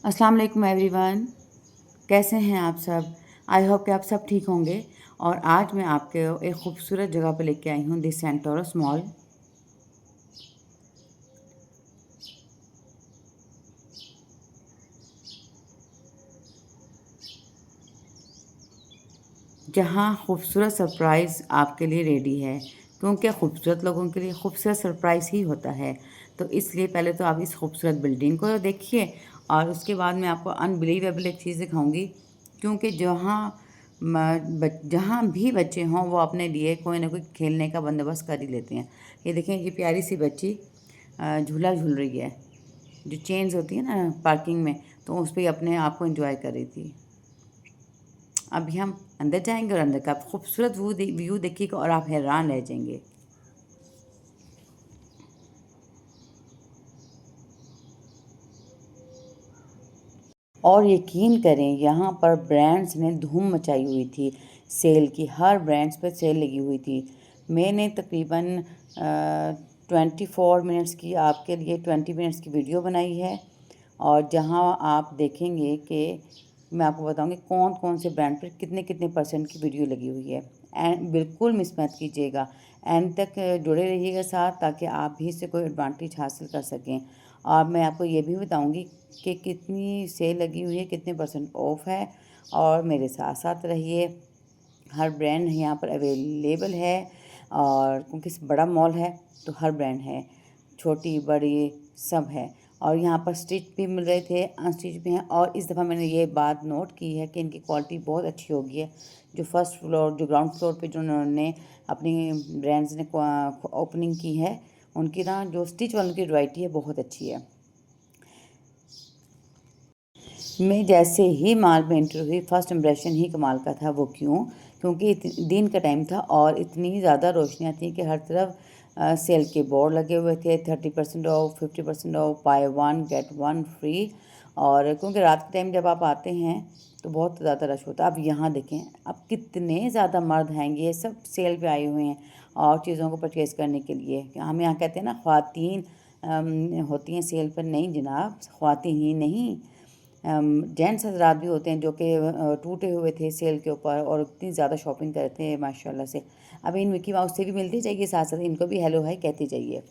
अस्सलाम वालेकुम एवरीवन। कैसे हैं आप सब? आई होप कि आप सब ठीक होंगे। और आज मैं आपके एक खूबसूरत जगह पर लेके आई हूँ, दी सेंटोरस मॉल। जहाँ खूबसूरत सरप्राइज़ आपके लिए रेडी है, क्योंकि खूबसूरत लोगों के लिए खूबसूरत सरप्राइज़ ही होता है। तो इसलिए पहले तो आप इस खूबसूरत बिल्डिंग को देखिए और उसके बाद मैं आपको अनबिलीवेबल एक चीज़ दिखाऊंगी, क्योंकि जहाँ भी बच्चे हों वो अपने लिए कोई ना कोई खेलने का बंदोबस्त कर ही लेते हैं। ये देखें, ये प्यारी सी बच्ची झूला झूल रही है। जो चेन्स होती है ना पार्किंग में, तो उस पर अपने आप को एंजॉय कर रही थी। अभी हम अंदर जाएंगे और अंदर का खूबसूरत व्यू देखिएगा और आप हैरान रह जाएंगे। और यकीन करें, यहाँ पर ब्रांड्स ने धूम मचाई हुई थी। सेल की, हर ब्रांड्स पर सेल लगी हुई थी। मैंने तकरीबन 24 मिनट्स की आपके लिए 20 मिनट्स की वीडियो बनाई है, और जहाँ आप देखेंगे कि मैं आपको बताऊंगी कौन कौन से ब्रांड पर कितने कितने परसेंट की वीडियो लगी हुई है। एंड बिल्कुल मिस मत कीजिएगा, एंड तक जुड़े रहिएगा साथ, ताकि आप भी इससे कोई एडवांटेज हासिल कर सकें। और मैं आपको ये भी बताऊंगी कि कितनी सेल लगी हुई है, कितने परसेंट ऑफ है। और मेरे साथ साथ रहिए। हर ब्रांड यहाँ पर अवेलेबल है, और क्योंकि बड़ा मॉल है तो हर ब्रांड है, छोटी बड़ी सब है। और यहाँ पर स्टिच भी मिल रहे थे, अनस्टिच भी हैं। और इस दफ़ा मैंने ये बात नोट की है कि इनकी क्वालिटी बहुत अच्छी होगी है। जो फर्स्ट फ्लोर, जो ग्राउंड फ्लोर पे जो उन्होंने अपनी ब्रांड्स ने ओपनिंग की है, उनकी ना जो स्टिच वालों की वैरायटी है बहुत अच्छी है। मैं जैसे ही मॉल में एंटर हुई, फर्स्ट इम्प्रेशन ही कमाल का था। वो क्यों? क्योंकि दिन का टाइम था और इतनी ज़्यादा रोशनियाँ थी कि हर तरफ सेल के बोर्ड लगे हुए थे, 30% of, 50% of, by one get one free. और क्योंकि रात के टाइम जब आप आते हैं तो बहुत ज़्यादा रश होता है। अब यहाँ देखें, अब कितने ज़्यादा मर्द हैं, ये सब सेल पे आए हुए हैं और चीज़ों को परचेज़ करने के लिए। हम यहाँ कहते हैं ना ख़वातीन होती हैं सेल पर। नहीं जनाब, ख़वातीन ही नहीं, जेंट्स हजरात भी होते हैं जो कि टूटे हुए थे सेल के ऊपर और इतनी ज़्यादा शॉपिंग करते हैं माशाल्लाह से। अब इन मिकी माउस से भी मिलती जाइए, साथ साथ इनको भी हेलो हाय कहते जाइए।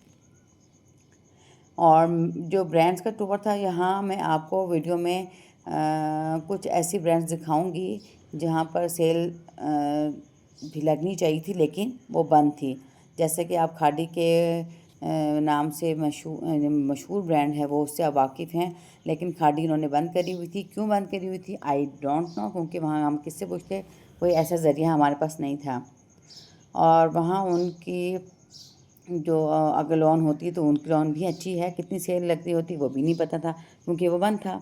और जो ब्रांड्स का टूर था, यहाँ मैं आपको वीडियो में कुछ ऐसी ब्रांड्स दिखाऊंगी जहाँ पर सेल भी लगनी चाहिए थी लेकिन वो बंद थी। जैसे कि आप खादी के नाम से मशहूर ब्रांड है वो, उससे आप वाकिफ़ हैं। लेकिन खादी उन्होंने बंद करी हुई थी। क्यों बंद करी हुई थी आई डोंट नो, क्योंकि वहाँ हम किससे पूछते, कोई ऐसा ज़रिया हमारे पास नहीं था। और वहाँ उनकी जो अगर लोन होती तो उनकी लोन भी अच्छी है, कितनी सेल लगती होती वो भी नहीं पता था क्योंकि वो बंद था।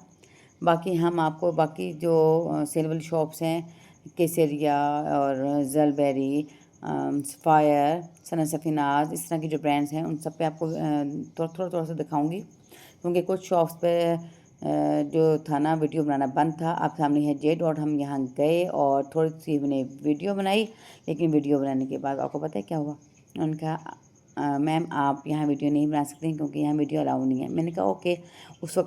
बाकी हम आपको बाकी जो सेल वाली शॉप्स हैं, केसरिया और जलबेरी, सफ़ायर, सना सफ़ीनाज, इस तरह की जो ब्रांड्स हैं उन सब पे आपको थोड़ा थोड़ा सा दिखाऊंगी, क्योंकि कुछ शॉप्स पे जो था ना वीडियो बनाना बंद था। आप सामने है जे डॉट, हम यहाँ गए और थोड़ी सी हमने वीडियो बनाई। लेकिन वीडियो बनाने के बाद आपको पता है क्या हुआ? उनका मैम आप यहाँ वीडियो नहीं बना सकते क्योंकि यहाँ वीडियो अलाउ नहीं है। मैंने कहा ओके। उस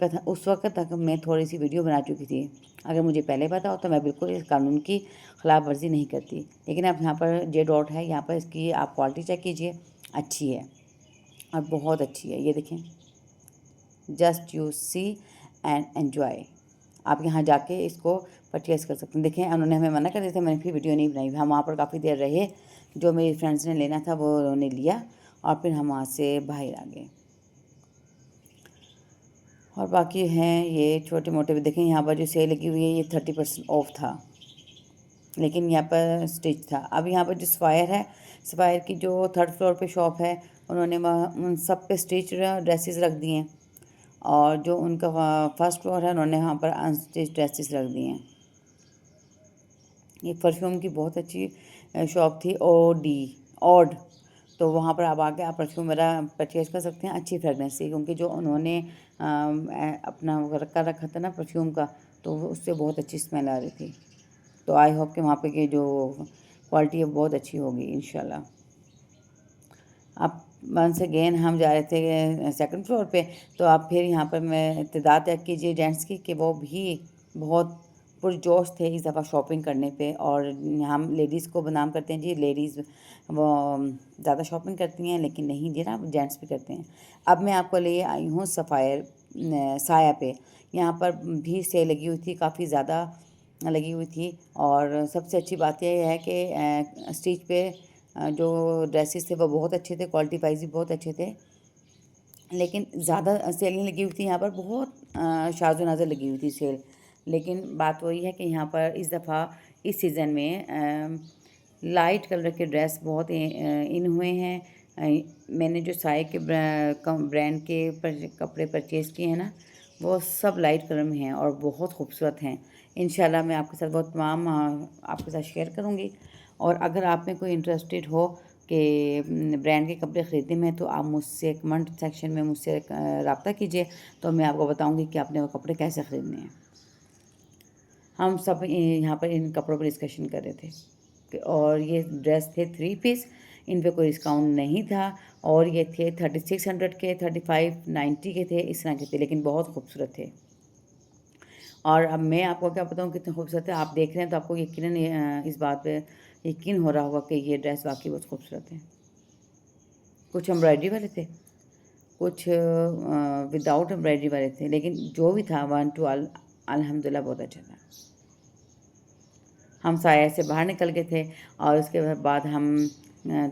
वक्त तक मैं थोड़ी सी वीडियो बना चुकी थी। अगर मुझे पहले पता हो तो मैं बिल्कुल इस कानून की खिलाफ वर्जी नहीं करती। लेकिन अब यहाँ पर जे डॉट है, यहाँ पर इसकी आप क्वालिटी चेक कीजिए, अच्छी है और बहुत अच्छी है। ये देखें, just you see and enjoy. आप यहाँ जाके इसको परचेज़ कर सकते हैं। देखें, उन्होंने हमें मना कर दिया था, मैंने फिर वीडियो नहीं बनाई। हम वहाँ पर काफ़ी देर रहे, जो मेरी फ्रेंड्स ने लेना था वो उन्होंने लिया और फिर हम वहाँ से बाहर आ गए। और बाकी हैं ये छोटे मोटे भी। देखें, यहाँ पर जो सेल लगी हुई है ये 30% ऑफ था, लेकिन यहाँ पर स्टिच था। अब यहाँ पर जो सफ़ायर है, सफ़ायर की जो थर्ड फ्लोर पे शॉप है, उन्होंने उन सब पे स्टिच ड्रेसेस रख दिए हैं। और जो उनका फर्स्ट फ्लोर है, उन्होंने वहाँ पर अनस्टिच ड्रेसेस रख दिए हैं। ये परफ्यूम की बहुत अच्छी शॉप थी, ऑड। तो वहाँ पर आप आके आप परफ्यूम वगैरह परचेज़ कर सकते हैं, अच्छी फ्रेगनेंस थी, क्योंकि जो उन्होंने अपना रखा था ना परफ्यूम का, तो उससे बहुत अच्छी स्मेल आ रही थी। तो आई होप कि वहाँ पे की जो क्वालिटी है बहुत अच्छी होगी इंशाल्लाह। आप वंस अगेन हम जा रहे थे सेकंड फ्लोर पे, तो आप फिर यहाँ पर मैं इत्तेदा तय कीजिए जेंट्स की कि वो भी बहुत पुरजोश थे इस दफ़ा शॉपिंग करने पे। और हम लेडीज़ को बदनाम करते हैं जी, लेडीज़ वो ज़्यादा शॉपिंग करती हैं, लेकिन नहीं जी ना, जेंट्स भी करते हैं। अब मैं आपको ले आई हूँ सफ़ायर साया पे। यहाँ पर भी सेल लगी हुई थी, काफ़ी ज़्यादा लगी हुई थी। और सबसे अच्छी बात यह है कि स्टिच पे जो ड्रेसेस थे वो बहुत अच्छे थे, क्वालिटी वाइज भी बहुत अच्छे थे, लेकिन ज़्यादा सेल नहीं लगी हुई थी। यहाँ पर बहुत शाज़ो नज़र लगी हुई थी सेल। लेकिन बात वही है कि यहाँ पर इस दफ़ा इस सीज़न में लाइट कलर के ड्रेस बहुत इन हुए हैं। मैंने जो साए के ब्रांड के कपड़े परचेज़ किए हैं ना, वो सब लाइट कलर में हैं और बहुत खूबसूरत हैं। इंशाल्लाह मैं आपके साथ वो तमाम आपके साथ शेयर करूँगी। और अगर आप में कोई इंटरेस्टेड हो कि ब्रांड के कपड़े ख़रीदने में, तो आप मुझसे कमेंट सेक्शन में मुझसे रब्ता कीजिए, तो मैं आपको बताऊँगी कि आपने वो कपड़े कैसे ख़रीदने हैं। हम सब यहाँ पर इन कपड़ों पर डिस्कशन कर रहे थे। और ये ड्रेस थे 3 पीस, इन पे कोई डिस्काउंट नहीं था। और ये थे 3600 के, 3590 के थे, इस तरह के थे, लेकिन बहुत खूबसूरत थे। और अब मैं आपको क्या बताऊँ कितने खूबसूरत है। आप देख रहे हैं तो आपको यकीनन इस बात पे यकीन हो रहा होगा कि ये ड्रेस वाकई बहुत खूबसूरत है। कुछ एम्ब्रॉयडरी वाले थे, कुछ विदाउट एम्ब्रॉयडरी वाले थे, लेकिन जो भी था 1 टू अल्हम्दुलिल्लाह बहुत अच्छा था। हम साया से बाहर निकल गए थे और उसके बाद हम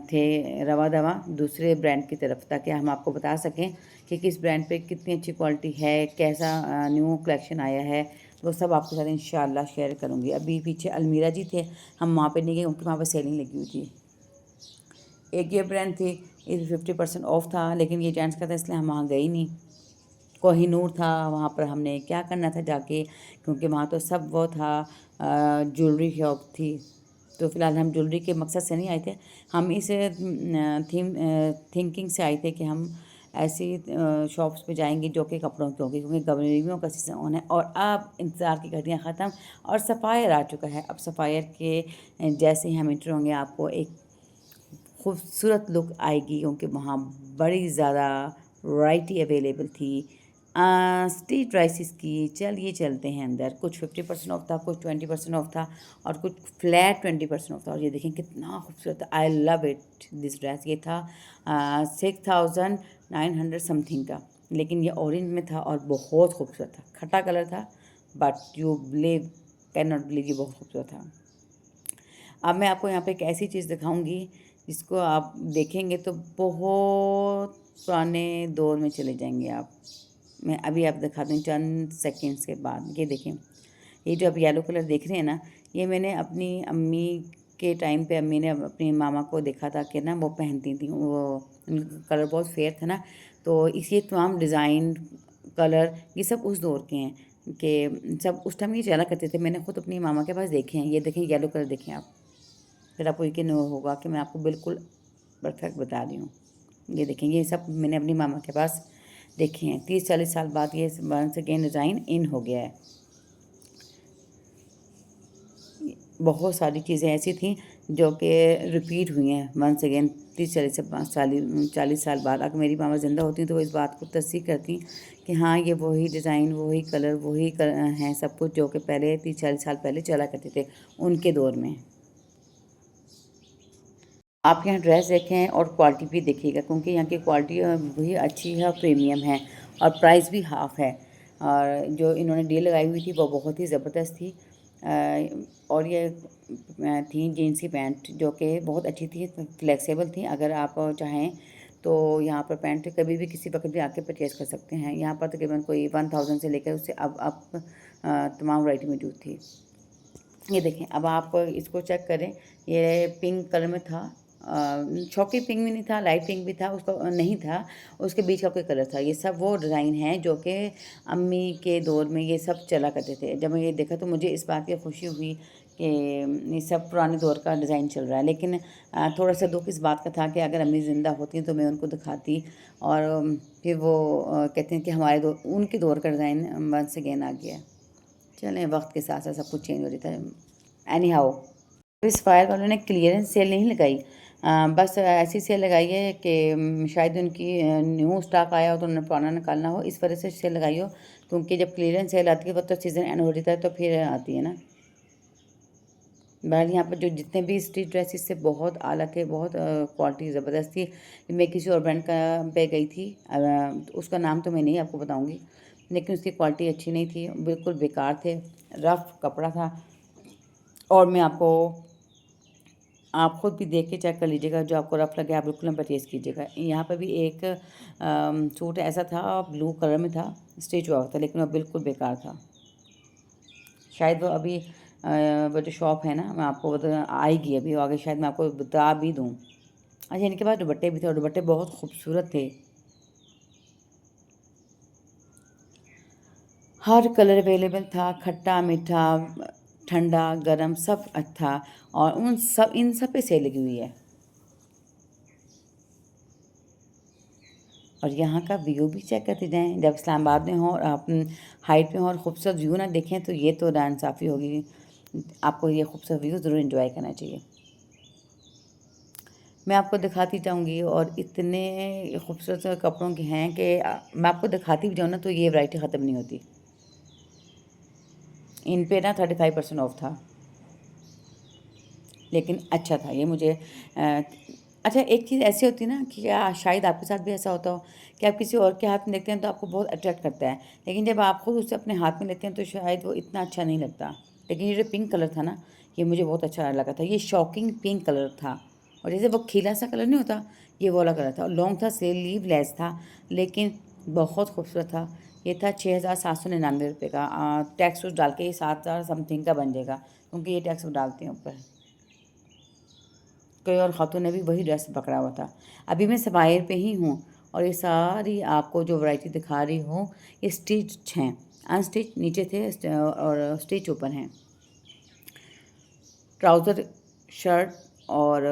थे रवा दवा दूसरे ब्रांड की तरफ, ताकि हम आपको बता सकें कि किस ब्रांड पे कितनी अच्छी क्वालिटी है, कैसा न्यू कलेक्शन आया है। वो सब आपके साथ इंशाल्लाह शेयर करूँगी। अभी पीछे अलमीरा जी थे, हम वहाँ पे नहीं गए क्योंकि वहाँ पर सेलिंग लगी हुई थी। एक ये ब्रांड थी, इस 50% ऑफ था, लेकिन ये जेंट्स का था इसलिए हम वहाँ गए ही नहीं। कोहिनूर था, वहाँ पर हमने क्या करना था जाके, क्योंकि वहाँ तो सब वो था, ज्वेलरी शॉप थी। तो फ़िलहाल हम ज्वेलरी के मकसद से नहीं आए थे, हम इस थिंकिंग से आए थे कि हम ऐसी शॉप्स पे जाएंगे जो कि कपड़ों की होगी, क्योंकि गर्मियों का सीज़न ऑन है। और अब इंतज़ार की घड़ियाँ ख़त्म और सफ़ायर आ चुका है। अब सफ़ायर के जैसे ही हम इंटर होंगे, आपको एक खूबसूरत लुक आएगी, क्योंकि वहाँ बड़ी ज़्यादा वैरायटी अवेलेबल थी स्ट्रीट ड्रेसेस की। चलिए चलते हैं अंदर। कुछ 50% ऑफ था, कुछ 20% ऑफ था, और कुछ फ्लैट 20% ऑफ था। और ये देखें कितना खूबसूरत है, I love it this dress. ये था 6900 समथिंग का, लेकिन ये ऑरेंज में था और बहुत खूबसूरत था। खट्टा कलर था, but you believe can not believe, ये बहुत खूबसूरत था। अब मैं आपको यहाँ पे एक ऐसी चीज़ दिखाऊंगी जिसको आप देखेंगे तो बहुत पुराने दौर में चले जाएंगे आप। मैं अभी आप दिखा दूँ चंद सेकंड्स के बाद। ये देखें, ये जो आप येलो कलर देख रहे हैं ना, ये मैंने अपनी अम्मी के टाइम पे अम्मी ने अपनी मामा को देखा था कि ना वो पहनती थी, वो कलर बहुत फेयर था ना, तो इसी तमाम डिज़ाइन कलर ये सब उस दौर के हैं कि सब उस टाइम ये चला करते थे। मैंने खुद अपनी मामा के पास देखे हैं। ये देखें येलो कलर देखें आप, फिर आपको यकीन होगा कि मैं आपको बिल्कुल परफेक्ट बता रही हूँ। ये देखें, ये सब मैंने अपनी मामा के पास देखे हैं। 30-40 साल बाद ये वंस अगेन डिज़ाइन इन हो गया है। बहुत सारी चीज़ें ऐसी थी जो कि रिपीट हुई हैं वंस अगेन 30-40 साल बाद। अगर मेरी मामा ज़िंदा होती तो वो इस बात को तस्दीक करती कि हाँ, ये वही डिज़ाइन, वही कलर, वही हैं सब कुछ जो कि पहले 30-40 साल पहले चला करते थे उनके दौर में। आप यहाँ ड्रेस देखें और क्वालिटी भी देखिएगा, क्योंकि यहाँ की क्वालिटी भी अच्छी है और प्रीमियम है, और प्राइस भी हाफ़ है। और जो इन्होंने डील लगाई हुई थी वो बहुत ही ज़बरदस्त थी। और ये थी जीन्स की पैंट जो कि बहुत अच्छी थी, फ्लेक्सिबल थी। अगर आप चाहें तो यहाँ पर पैंट कभी भी किसी वक्त भी आके परचेज़ कर सकते हैं। यहाँ पर तकरीबन कोई 1000 से लेकर उससे अब तमाम वैरायटी मौजूद थी। ये देखें, अब आप इसको चेक करें, ये पिंक कलर में था, शॉकी पिंक भी नहीं था, लाइट पिंक भी था, उसका नहीं था, उसके बीच का कोई कलर था। ये सब वो डिज़ाइन है जो कि अम्मी के दौर में ये सब चला करते थे। जब मैं ये देखा तो मुझे इस बात की खुशी हुई कि ये सब पुराने दौर का डिज़ाइन चल रहा है। लेकिन थोड़ा सा दुख इस बात का था कि अगर अम्मी ज़िंदा होती तो मैं उनको दिखाती, और फिर वो कहते हैं कि हमारे दौर, उनके दौर का डिज़ाइन वंस अगेन आ गया। चलें, वक्त के साथ साथ सब कुछ चेंज हो जाता है। एनी हाउ, इस फायर वालों ने क्लियरेंस सेल नहीं लगाई, बस ऐसी सेल लगाई है कि शायद उनकी न्यू स्टॉक आया हो तो उन्होंने पुराना निकालना हो, इस वजह से सेल लगाई हो, क्योंकि जब क्लियरेंस सेल आती है वो तो सीज़न एंड हो जाता है तो फिर आती है ना। बहरहाल यहाँ पर जो जितने भी स्ट्रीट ड्रेसेस से बहुत आला थे, बहुत क्वालिटी ज़बरदस्त थी। मैं किसी और ब्रांड का पे गई थी, उसका नाम तो मैं नहीं आपको बताऊँगी, लेकिन उसकी क्वालिटी अच्छी नहीं थी, बिल्कुल बेकार थे, रफ़ कपड़ा था। और मैं आपको, आप खुद भी देख के चेक कर लीजिएगा, जो आपको रफ़ लगे आप बिल्कुल ना परचेज़ कीजिएगा। यहाँ पर भी एक सूट ऐसा था, ब्लू कलर में था, स्टिच हुआ था, लेकिन वो बिल्कुल बेकार था। शायद वो अभी वो जो शॉप है ना, मैं आपको बता आएगी अभी आगे, शायद मैं आपको बता भी दूँ। अच्छा, इनके पास दुपट्टे भी थे और दुपट्टे बहुत खूबसूरत थे, हर कलर अवेलेबल था, खट्टा मीठा, ठंडा गरम सब था, और इन सब पे सेल लगी हुई है। और यहाँ का व्यू भी चेक करते जाएँ, जब इस्लामाबाद में हो और आप हाइट में हो और खूबसूरत व्यू ना देखें तो ये तो नाइंसाफ़ी होगी। आपको ये खूबसूरत व्यू ज़रूर एंजॉय करना चाहिए। मैं आपको दिखाती जाऊँगी, और इतने खूबसूरत कपड़ों के हैं कि मैं आपको दिखाती भी जाऊँ ना तो ये वैरायटी ख़त्म नहीं होती। इन पे ना 35% ऑफ था, लेकिन अच्छा था ये मुझे। अच्छा, एक चीज़ ऐसी होती है ना कि शायद आपके साथ भी ऐसा होता हो कि आप किसी और के हाथ में देखते हैं तो आपको बहुत अट्रैक्ट करता है, लेकिन जब आप खुद उसे अपने हाथ में लेते हैं तो शायद वो इतना अच्छा नहीं लगता। लेकिन ये जो पिंक कलर था ना, ये मुझे बहुत अच्छा लगा था, ये शॉकिंग पिंक कलर था, और जैसे वो खिला सा कलर नहीं होता, ये वाला कलर था, और लॉन्ग था, स्लीव लेस था, लेकिन बहुत खूबसूरत था। ये था 6,799 रुपये का, टैक्स डाल के ये 7,000 समथिंग का बन जाएगा, क्योंकि ये टैक्स डालते हैं ऊपर। कोई और ख़ातून ने भी वही ड्रेस पकड़ा हुआ था। अभी मैं सफायर पे ही हूँ, और ये सारी आपको जो वैरायटी दिखा रही हूँ ये स्टिच हैं, अनस्टिच नीचे थे और स्टिच ऊपर हैं। ट्राउज़र, शर्ट और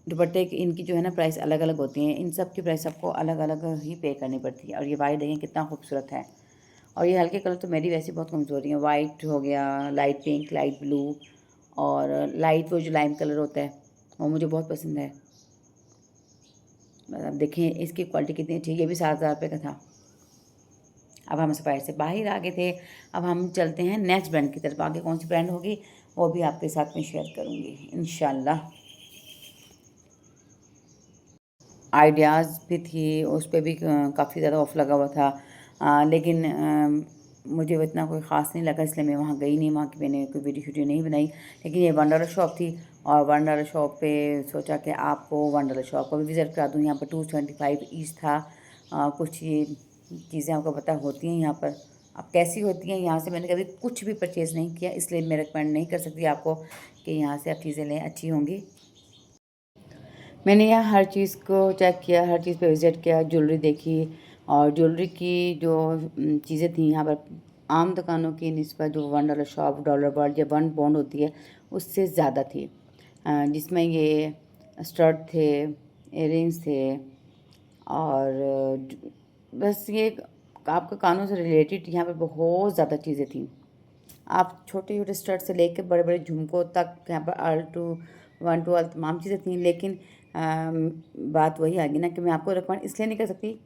दुपट्टे की इनकी जो है ना प्राइस अलग अलग होती हैं, इन सब की प्राइस आपको अलग अलग ही पे करनी पड़ती है। और ये वाइट देखें कितना खूबसूरत है, और ये हल्के कलर तो मेरी वैसे बहुत कमज़ोरी है। वाइट हो गया, लाइट पिंक, लाइट ब्लू, और लाइट वो जो लाइम कलर होता है वो मुझे बहुत पसंद है। अब देखें इसकी क्वालिटी कितनी अच्छी है, ये भी 7,000 रुपये का था। अब हम सफायर से बाहर आ गए थे, अब हम चलते हैं नेक्स्ट ब्रांड की तरफ। आगे कौन सी ब्रांड होगी वो भी आपके साथ में शेयर करूँगी इंशाल्लाह। आइडियाज़ भी थी, उस पे भी काफ़ी ज़्यादा ऑफ लगा हुआ था, लेकिन मुझे वो इतना कोई ख़ास नहीं लगा, इसलिए मैं वहाँ गई नहीं, वहाँ की मैंने कोई वीडियो नहीं बनाई। लेकिन ये वन डॉलर शॉप थी, और वन डॉलर शॉप पे सोचा कि आपको वन डॉलर शॉप को भी विज़िट करा दूँ। यहाँ पर 275 ईच था। कुछ ये चीज़ें आपको पता होती हैं यहाँ पर, अब कैसी होती हैं, यहाँ से मैंने कभी कुछ भी परचेज़ नहीं किया, इसलिए मैं रिकमेंड नहीं कर सकती आपको कि यहाँ से आप चीज़ें लें, अच्छी होंगी। मैंने यहाँ हर चीज़ को चेक किया, हर चीज़ पे विज़िट किया, ज्वेलरी देखी, और ज्वेलरी की जो चीज़ें थी यहाँ पर आम दुकानों की निस्बत जो one dollar shop, dollar world या वन पॉइंट होती है उससे ज़्यादा थी, जिसमें ये स्टड थे, इयररिंग्स थे, और बस ये आपके कानों से रिलेटेड यहाँ पर बहुत ज़्यादा चीज़ें थी। आप छोटे छोटे स्टड से लेकर बड़े बड़े झुमकों तक यहाँ पर all to one to all तमाम चीज़ें थी, लेकिन बात वही आ गई ना कि मैं आपको रिकमेंड इसलिए नहीं कर सकती,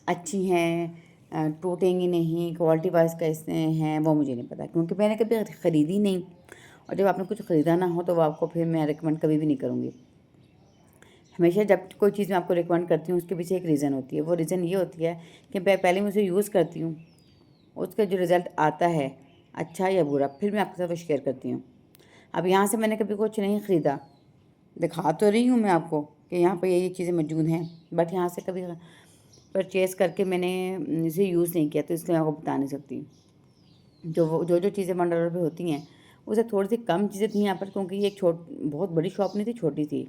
अच्छी हैं, टूटेंगी नहीं, क्वालिटी वाइज कैसे हैं वो मुझे नहीं पता, क्योंकि मैंने कभी ख़रीदी नहीं, और जब आपने कुछ ख़रीदा ना हो तो वो आपको फिर मैं रिकमेंड कभी भी नहीं करूँगी। हमेशा जब कोई चीज़ मैं आपको रिकमेंड करती हूँ उसके पीछे एक रीज़न होती है, वो रीज़न ये होती है कि पहले मैं उसे यूज़ करती हूँ, उसका जो रिज़ल्ट आता है अच्छा या बुरा, फिर मैं आपके साथ वो शेयर करती हूँ। अब यहाँ से मैंने कभी कुछ नहीं ख़रीदा, दिखा तो रही हूँ मैं आपको कि यहाँ पर ये चीज़ें मौजूद हैं, बट यहाँ से कभी परचेज़ करके मैंने इसे यूज़ नहीं किया, तो इसलिए मैं आपको बता नहीं सकती। जो चीज़ें $1 पे होती हैं उससे थोड़ी सी कम चीज़ें थी यहाँ पर, क्योंकि ये एक बहुत बड़ी शॉप नहीं थी, छोटी थी,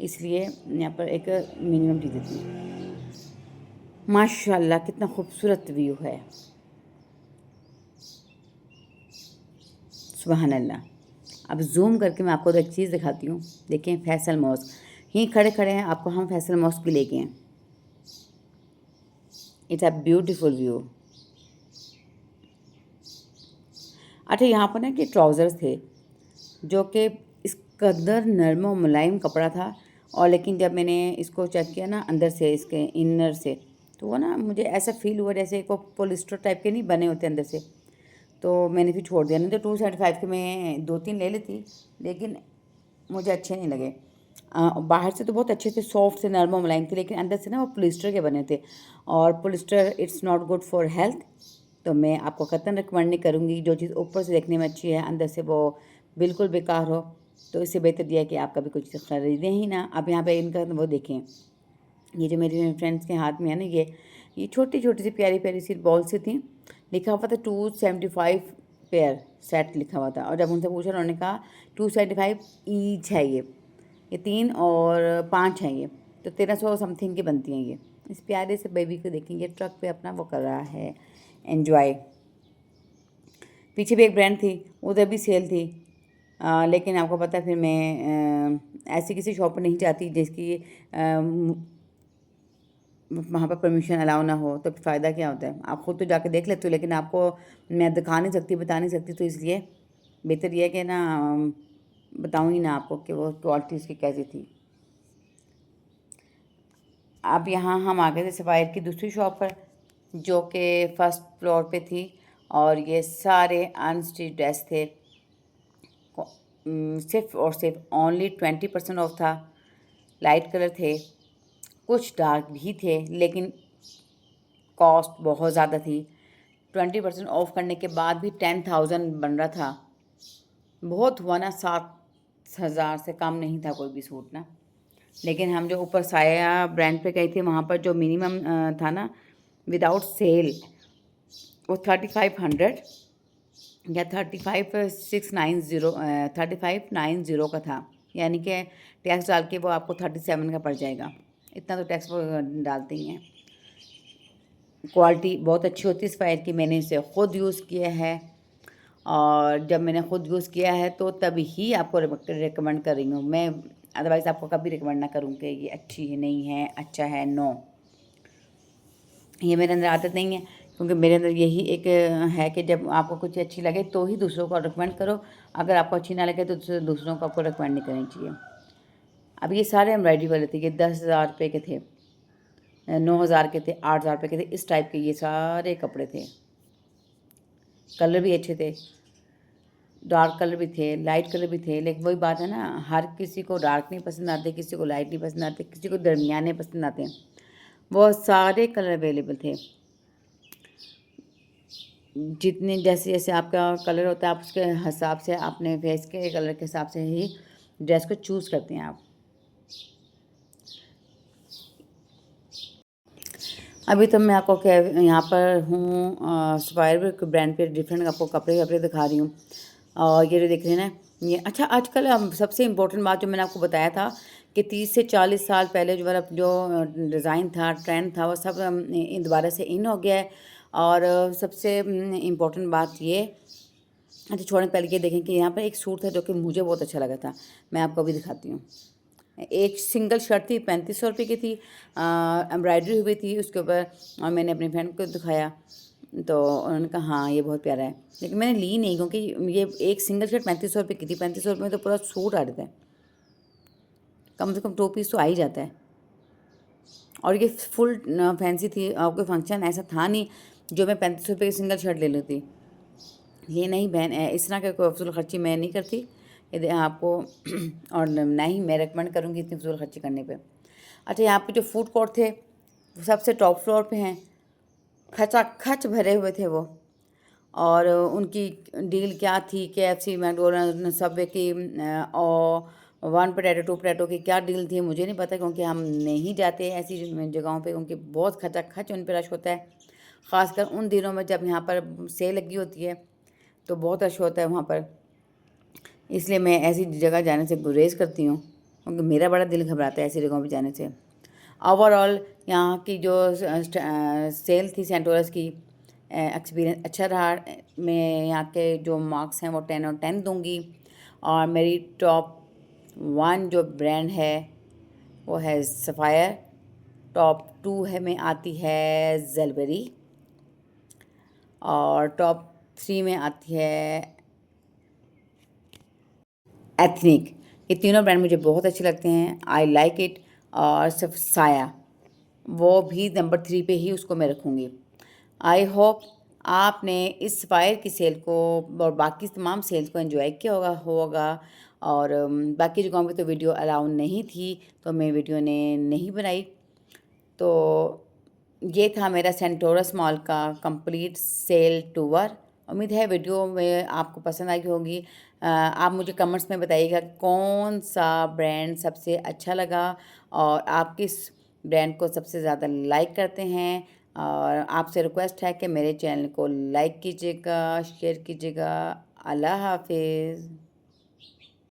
इसलिए यहाँ पर एक मिनिमम चीज़ें थी। माशाल्लाह कितना खूबसूरत व्यू है, सुबहान अल्लाह। अब जूम करके मैं आपको एक चीज़ दिखाती हूँ। देखें फैसल मॉस्क, यहीं खड़े खड़े हैं, आपको हम फैसल मॉस्क भी लेके हैं। It's a beautiful view. अच्छा, यहाँ पर ना कि ट्राउज़र्स थे जो कि इस कदर नरम और मुलायम कपड़ा था, और लेकिन जब मैंने इसको चेक किया ना अंदर से, इसके इनर से, तो वो ना मुझे ऐसा फील हुआ जैसे को पोलिस्टर टाइप के नहीं बने होते अंदर से। तो मैंने फिर छोड़ दिया। नहीं तो 275 के मैं 2-3 ले लेती, लेकिन मुझे अच्छे नहीं लगे। बाहर से तो बहुत अच्छे थे, सॉफ्ट से, नरम मुलायम थे, लेकिन अंदर से ना वो पोलिस्टर के बने थे, और polyester it's not good for health. तो मैं आपको कतई रिकमेंड नहीं करूँगी। जो चीज़ ऊपर से देखने में अच्छी है, अंदर से वो बिल्कुल बेकार हो, तो इससे बेहतर यह है कि आप कभी कुछ ख़रीदें ही ना। अब यहाँ पे इनका वो देखें, ये जो मेरे फ्रेंड्स के हाथ में है ना, ये छोटी छोटी सी प्यारी प्यारी सी बॉल से थी। लिखा हुआ था 275 पेयर सेट लिखा हुआ था, और जब उनसे पूछा उन्होंने कहा 275 ईच है ये 3 और 5 हैं ये, तो 1300 समथिंग की बनती हैं ये। इस प्यारे से बेबी को देखेंगे ट्रक पे अपना वो कर रहा है एन्जॉय। पीछे भी एक ब्रांड थी, उधर भी सेल थी, लेकिन आपको पता है फिर मैं ऐसी किसी शॉप पर नहीं जाती जिसकी वहाँ पर परमिशन अलाउ ना हो, तो फ़ायदा क्या होता है। आप खुद तो जाके देख लेते हो, लेकिन आपको मैं दिखा नहीं सकती, बता नहीं सकती, तो इसलिए बेहतर यह है कि ना बताऊँगी ना आपको कि वो क्वालिटी उसकी कैसी थी। अब यहाँ हम आ गए थे सफ़ायर की दूसरी शॉप पर, जो कि फर्स्ट फ्लोर पे थी, और ये सारे अनस्टिच ड्रेस थे। सिर्फ और सिर्फ ओनली 20% ऑफ था। लाइट कलर थे, कुछ डार्क भी थे, लेकिन कॉस्ट बहुत ज़्यादा थी। 20% ऑफ करने के बाद भी 10,000 बन रहा था। बहुत हुआ ना, 7,000 से कम नहीं था कोई भी सूट ना। लेकिन हम जो ऊपर साया ब्रांड पे गए थे, वहाँ पर जो मिनिमम था ना विदाउट सेल, वो 3500 या 35,690 का था, यानी कि टैक्स डाल के वो आपको 37 का पड़ जाएगा। इतना तो टैक्स वो डालते ही हैं। क्वालिटी बहुत अच्छी होती है सफ़ायर की, मैंने इसे ख़ुद यूज़ किया है, और जब मैंने ख़ुद यूज़ किया है तो तभी ही आपको रिकमेंड कर रही हूँ मैं। अदरवाइज़ आपको कभी रिकमेंड ना करूँ कि ये अच्छी है, नहीं है, अच्छा है, नो। ये मेरे अंदर आदत नहीं है, क्योंकि मेरे अंदर यही एक है कि जब आपको कुछ अच्छी लगे तो ही दूसरों को रिकमेंड करो। अगर आपको अच्छी ना लगे तो दूसरों को आपको रिकमेंड नहीं करनी चाहिए। अब ये सारे एम्ब्रॉयडरी वाले थे, ये 10,000 रुपये के थे, 9,000 के थे, 8,000 रुपये के थे, इस टाइप के ये सारे कपड़े थे। कलर भी अच्छे थे, डार्क कलर भी थे, लाइट कलर भी थे, लेकिन वही बात है ना, हर किसी को डार्क नहीं पसंद आते, किसी को लाइट नहीं पसंद आते, किसी को दरमियाने पसंद आते हैं। वो सारे कलर अवेलेबल थे। जितने जैसे जैसे आपका कलर होता है, आप उसके हिसाब से, अपने फेस के कलर के हिसाब से ही ड्रेस को चूज़ करते हैं आप। अभी तो मैं आपको क्या यहाँ पर हूँ सफ़ायर ब्रांड पे डिफरेंट आपको कपड़े दिखा रही हूँ। और ये जो देख रहे हैं ना, ये अच्छा आजकल सबसे इम्पोर्टेंट बात जो मैंने आपको बताया था कि 30 से 40 साल पहले जो डिज़ाइन था, ट्रेंड था, वो सब दोबारा से इन हो गया है। और सबसे इम्पोर्टेंट बात ये, अच्छा छोड़ने पहले ये देखें कि यहाँ पर एक सूट था जो कि मुझे बहुत अच्छा लगा था, मैं आपको अभी दिखाती हूँ। एक सिंगल शर्ट थी, 3500 रुपये की थी, एम्ब्रॉयडरी हुई थी उसके ऊपर, और मैंने अपनी फ्रेंड को दिखाया तो उन्होंने कहा हाँ ये बहुत प्यारा है, लेकिन मैंने ली नहीं, क्योंकि ये एक सिंगल शर्ट 3500 रुपये की थी। 3500 रुपये में तो पूरा सूट आ जाता है, कम से कम 2 पीस तो आ ही जाता है। और ये फुल फैंसी थी, और कोई फंक्शन ऐसा था नहीं जो मैं 3500 रुपये की सिंगल शर्ट ले लेती। ये नहीं बहन, इस तरह का कोई फजूल खर्ची मैं नहीं करती यदि आपको और ना ही मैं रेकमेंड करूँगी इतनी फजूल खर्ची करने पे। अच्छा, यहाँ पे जो फूड कोर्ट थे वो सबसे टॉप फ्लोर पे हैं, खचाखच भरे हुए थे वो। और उनकी डील क्या थी, KFC, मैकडोनल्ड, सबवे की और 1 पोटैटो 2 पोटैटो की क्या डील थी मुझे नहीं पता, क्योंकि हम नहीं जाते ऐसी जगहों पे, क्योंकि बहुत खचाखच उन पर रश होता है। ख़ासकर उन दिनों में जब यहाँ पर सेल लगी होती है तो बहुत रश होता है वहाँ पर, इसलिए मैं ऐसी जगह जाने से गुरेज करती हूँ, क्योंकि मेरा बड़ा दिल घबराता है ऐसी जगहों पे जाने से। ओवरऑल यहाँ की जो सेल थी सेंटोरस की, एक्सपीरियंस अच्छा रहा। मैं यहाँ के जो मार्क्स हैं वो 10 और 10 दूँगी। और मेरी टॉप 1 जो ब्रांड है वो है सफ़ायर, टॉप 2 है में आती है ज़ेलबरी, और टॉप 3 में आती है एथनिक। ये तीनों ब्रांड मुझे बहुत अच्छे लगते हैं, आई लाइक इट। और सिर्फ साया, वो भी नंबर 3 पे ही उसको मैं रखूँगी। आई होप आपने इस फायर की सेल को और बाकी तमाम सेल्स को एंजॉय किया होगा। और बाकी जगहों पे तो वीडियो अलाउ नहीं थी, तो मैं वीडियो ने नहीं बनाई। तो ये था मेरा सेंटोरस मॉल का कंप्लीट सेल टूर। उम्मीद है वीडियो में आपको पसंद आई होगी। आप मुझे कमेंट्स में बताइएगा कौन सा ब्रांड सबसे अच्छा लगा और आप किस ब्रांड को सबसे ज़्यादा लाइक करते हैं। और आपसे रिक्वेस्ट है कि मेरे चैनल को लाइक कीजिएगा, शेयर कीजिएगा। अल्लाह हाफिज़।